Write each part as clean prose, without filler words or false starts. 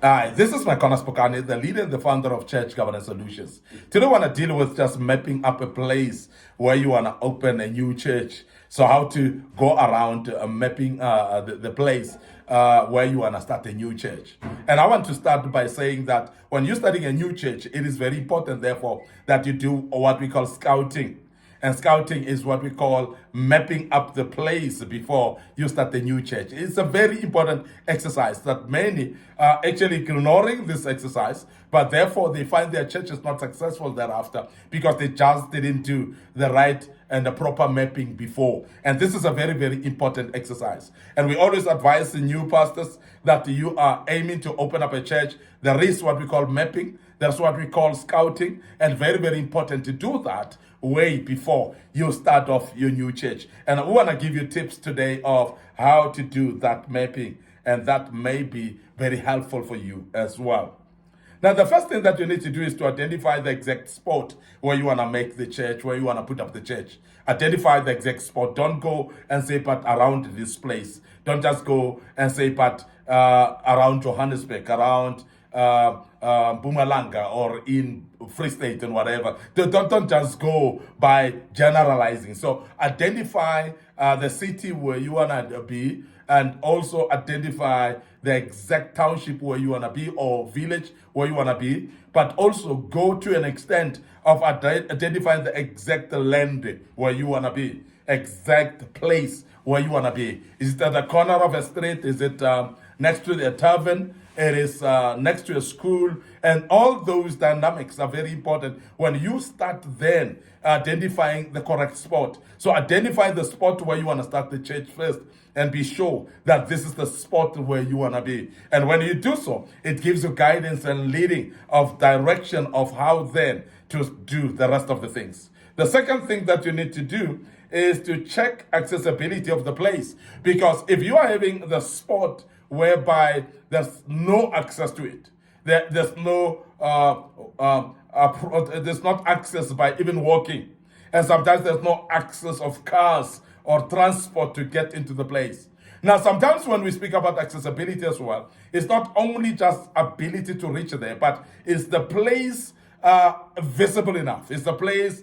Hi, this is Micornus Phokane, the leader and the founder of Church Governance Solutions. Today, I want to deal with just mapping up a place where you want to open a new church. So, how to go around mapping the place where you want to start a new church. And I want to start by saying that when you're starting a new church, it is very important, therefore, that you do what we call scouting. And scouting is what we call mapping up the place before you start the new church. It's a very important exercise that many are actually ignoring this exercise, but therefore they find their churches not successful thereafter because they just didn't do the right and the proper mapping before. And this is a very, very important exercise. And we always advise the new pastors that you are aiming to open up a church. There is what we call mapping. That's what we call scouting. And very, very important to do that way before you start off your new church. And I want to give you tips today of how to do that mapping. And that may be very helpful for you as well. Now, the first thing that you need to do is to identify the exact spot where you want to make the church, where you want to put up the church. Identify the exact spot. Don't go and say, but around this place. Don't just go and say, but around Johannesburg, around Mpumalanga, or in Free State and whatever. Don't just go by generalizing. So identify the city where you want to be, and also identify the exact township where you want to be or village where you want to be, but also go to an extent of identifying the exact land where you want to be, exact place where you want to be. Is it at the corner of a street? Is it next to the tavern? It is next to a school, and all those dynamics are very important when you start then identifying the correct spot. So identify the spot where you want to start the church first, and be sure that this is the spot where you want to be. And when you do so, it gives you guidance and leading of direction of how then to do the rest of the things. The second thing that you need to do is to check accessibility of the place, because if you are having the spot whereby there's no access to it, there's not access by even walking, and sometimes there's no access of cars or transport to get into the place. Now, sometimes when we speak about accessibility as well, it's not only just ability to reach there, but is the place visible enough? Is the place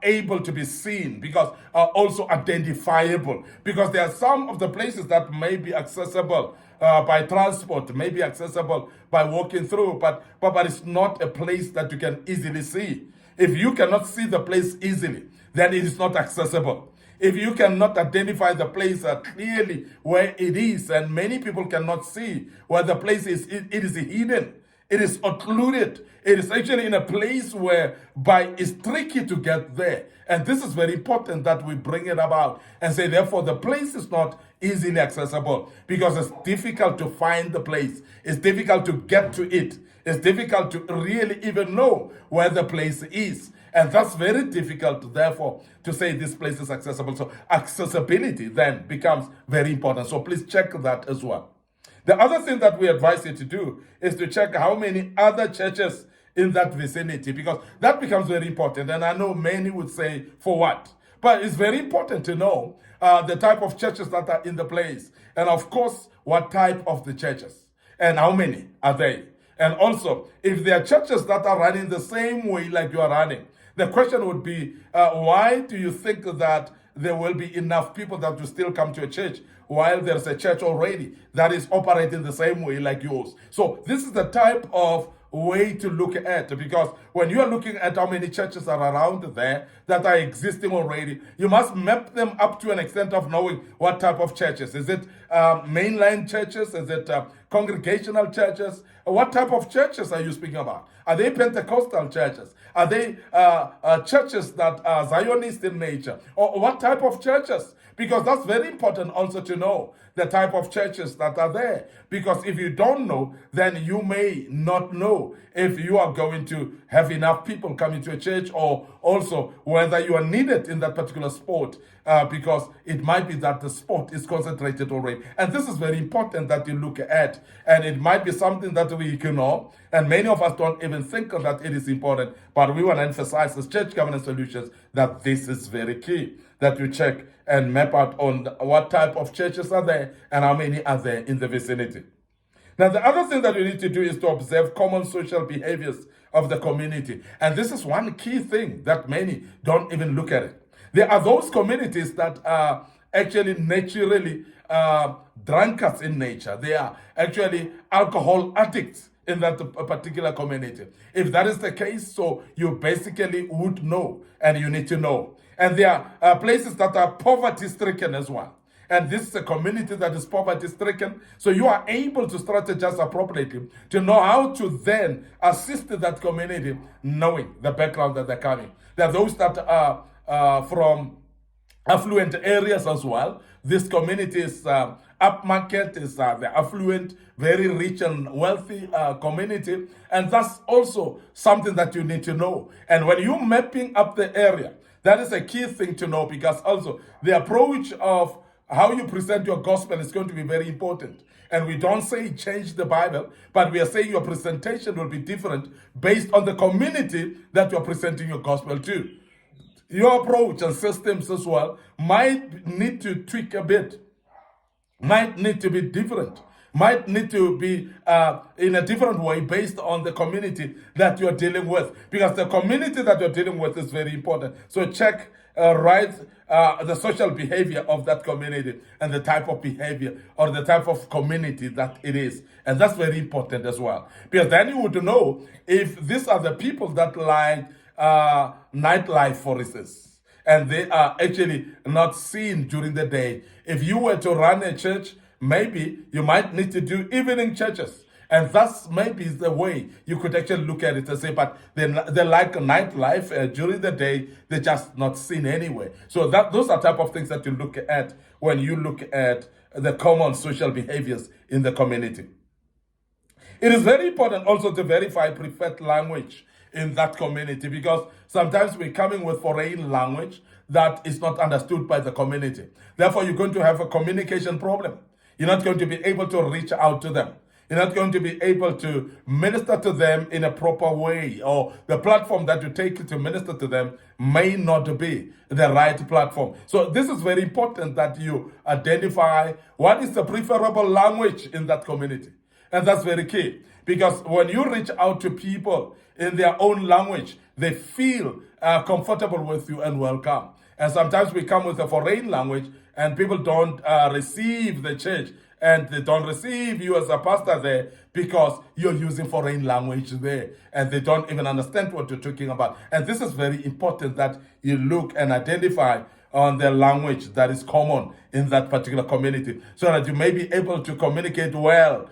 able to be seen, because also identifiable, because there are some of the places that may be accessible by transport, may be accessible by walking through, but it's not a place that you can easily see. If you cannot see the place easily, then it is not accessible. If you cannot identify the place clearly where it is, and many people cannot see where the place is, it is hidden. It is occluded. It is actually in a place where it's tricky to get there. And this is very important that we bring it about and say, therefore, the place is not easily accessible because it's difficult to find the place. It's difficult to get to it. It's difficult to really even know where the place is. And that's very difficult, therefore, to say this place is accessible. So accessibility then becomes very important. So please check that as well. The other thing that we advise you to do is to check how many other churches in that vicinity, because that becomes very important. And I know many would say, for what? But it's very important to know the type of churches that are in the place. And of course, what type of the churches and how many are they? And also, if there are churches that are running the same way like you are running, the question would be, why do you think that there will be enough people that will still come to a church while there's a church already that is operating the same way like yours? So this is the type of way to look at, because when you are looking at how many churches are around there that are existing already, you must map them up to an extent of knowing what type of churches. Is it mainline churches? Is it congregational churches? What type of churches are you speaking about? Are they Pentecostal churches? Are they churches that are Zionist in nature? Or what type of churches? Because that's very important also to know the type of churches that are there. Because if you don't know, then you may not know if you are going to have enough people coming to a church, or also whether you are needed in that particular spot, because it might be that the spot is concentrated already. And this is very important that you look at. And it might be something that we ignore, and many of us don't even think that it is important. But we want to emphasize as Church Governance Solutions that this is very key, that you check and map out on what type of churches are there and how many are there in the vicinity. Now, the other thing that we need to do is to observe common social behaviors of the community. And this is one key thing that many don't even look at it. There are those communities that are actually naturally drunkards in nature. They are actually alcohol addicts in that particular community. If that is the case, so you basically would know, and you need to know. And there are places that are poverty stricken as well. And this is a community that is poverty stricken. So you are able to strategize appropriately to know how to then assist that community, knowing the background that they're coming. There are those that are from affluent areas as well. This community is upmarket, is the affluent, very rich and wealthy community. And that's also something that you need to know. And when you're mapping up the area, that is a key thing to know, because also the approach of how you present your gospel is going to be very important. And we don't say change the Bible, but we are saying your presentation will be different based on the community that you're presenting your gospel to. Your approach and systems as well might need to tweak a bit, might need to be different, might need to be in a different way based on the community that you're dealing with, because the community that you're dealing with is very important. So check the social behavior of that community and the type of behavior or the type of community that it is. And that's very important as well, because then you would know if these are the people that like nightlife, for instance, and they are actually not seen during the day. If you were to run a church, maybe you might need to do evening churches. And that's maybe the way you could actually look at it and say, but they like nightlife during the day, they're just not seen anyway. So those are type of things that you look at when you look at the common social behaviors in the community. It is very important also to verify preferred language in that community, because sometimes we're coming with foreign language that is not understood by the community. Therefore, you're going to have a communication problem. You're not going to be able to reach out to them. You're not going to be able to minister to them in a proper way, or the platform that you take to minister to them may not be the right platform. So this is very important that you identify what is the preferable language in that community. And that's very key, because when you reach out to people in their own language, they feel comfortable with you and welcome. And sometimes we come with a foreign language and people don't receive the church, and they don't receive you as a pastor there because you're using foreign language there, and they don't even understand what you're talking about. And this is very important that you look and identify on the language that is common in that particular community, so that you may be able to communicate well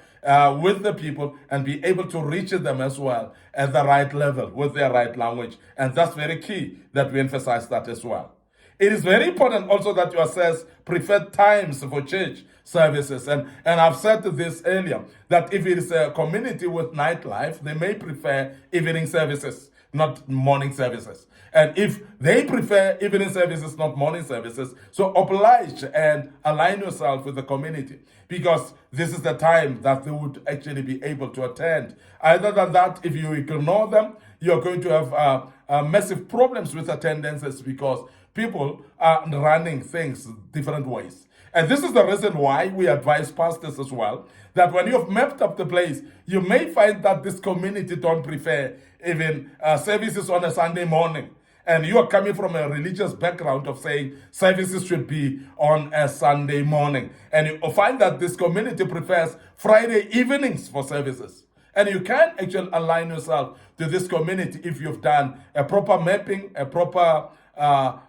with the people and be able to reach them as well at the right level with their right language. And that's very key that we emphasize that as well. It is very important also that you assess preferred times for church services. And I've said this earlier, that if it is a community with nightlife, they may prefer evening services, not morning services. And if they prefer evening services, not morning services, so oblige and align yourself with the community, because this is the time that they would actually be able to attend. Other than that, if you ignore them, you're going to have massive problems with attendances, because people are running things different ways. And this is the reason why we advise pastors as well, that when you have mapped up the place, you may find that this community don't prefer even services on a Sunday morning. And you are coming from a religious background of saying services should be on a Sunday morning. And you find that this community prefers Friday evenings for services. And you can actually align yourself to this community if you've done a proper mapping, a proper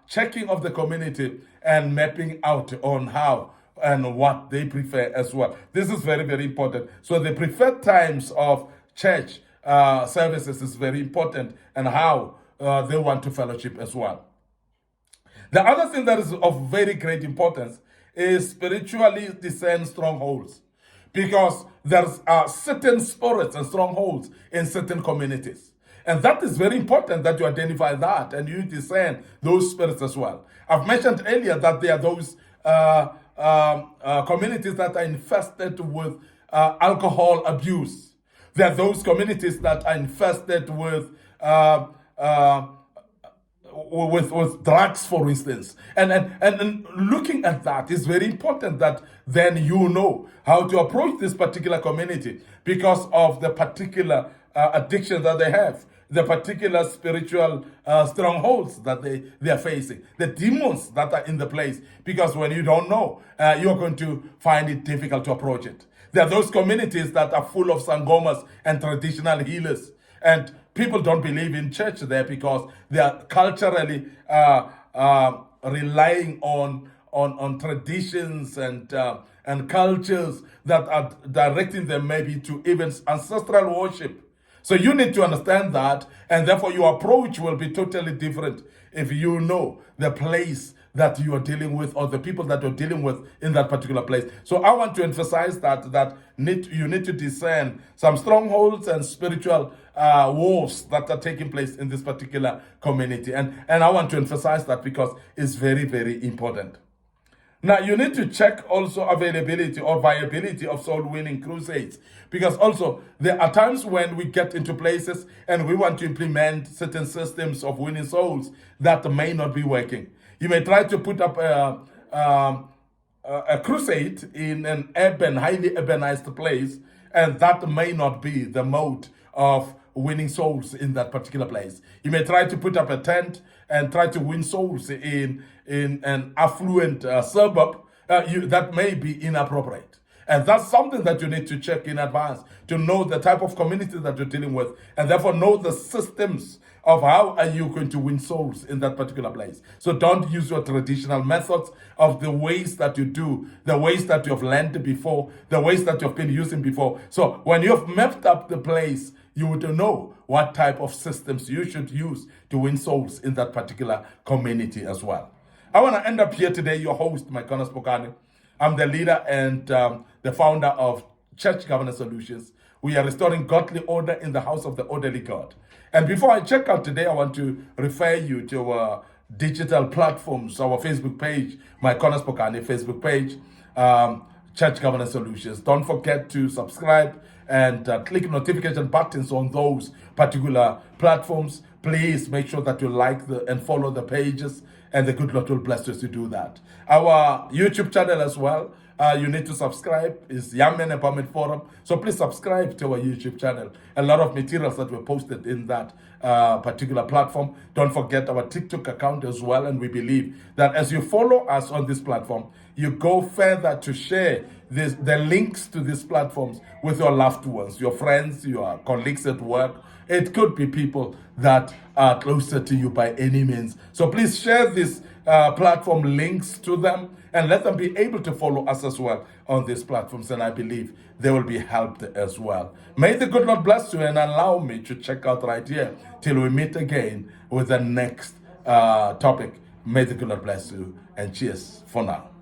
checking of the community, and mapping out on how and what they prefer as well. This is very, very important. So the preferred times of church services is very important, and how they want to fellowship as well. The other thing that is of very great importance is spiritually discern strongholds, because there's certain spirits and strongholds in certain communities. And that is very important that you identify that and you discern those spirits as well. I've mentioned earlier that there are those communities that are infested with alcohol abuse. There are those communities that are infested with with drugs, for instance. And looking at that is very important, that then you know how to approach this particular community because of the particular addiction that they have, the particular spiritual strongholds that they are facing, the demons that are in the place. Because when you don't know, you're going to find it difficult to approach it. There are those communities that are full of sangomas and traditional healers, and people don't believe in church there because they are culturally relying on traditions and cultures that are directing them maybe to even ancestral worship. So you need to understand that, and therefore your approach will be totally different if you know the place that you are dealing with or the people that you're dealing with in that particular place. So I want to emphasize that you need to discern some strongholds and spiritual wars that are taking place in this particular community. And I want to emphasize that because it's very, very important. Now, you need to check also availability or viability of soul-winning crusades, because also there are times when we get into places and we want to implement certain systems of winning souls that may not be working. You may try to put up a crusade in an urban, highly urbanized place, and that may not be the mode of winning souls in that particular place. You may try to put up a tent and try to win souls in an affluent suburb. That may be inappropriate. And that's something that you need to check in advance to know the type of community that you're dealing with, and therefore know the systems of how are you going to win souls in that particular place. So don't use your traditional methods of the ways that you do, the ways that you've learned before, the ways that you've been using before. So when you've mapped up the place, you would know what type of systems you should use to win souls in that particular community as well. I want to end up here today, your host, Micornus Phokane. I'm the leader and the founder of Church Governance Solutions. We are restoring godly order in the house of the orderly God. And before I check out today, I want to refer you to our digital platforms, our Facebook page, Micornus Phokane Facebook page, Church Governance Solutions. Don't forget to subscribe and click notification buttons on those particular platforms. Please make sure that you like and follow the pages, and the good Lord will bless us to do that. Our YouTube channel as well, you need to subscribe. It's Young Men Empowerment Forum. So please subscribe to our YouTube channel. A lot of materials that were posted in that particular platform. Don't forget our TikTok account as well. And we believe that as you follow us on this platform, you go further to share the links to these platforms with your loved ones, your friends, your colleagues at work. It could be people that are closer to you by any means. So please share these platform links to them and let them be able to follow us as well on these platforms. And I believe they will be helped as well. May the good Lord bless you and allow me to check out right here till we meet again with the next topic. May the good Lord bless you and cheers for now.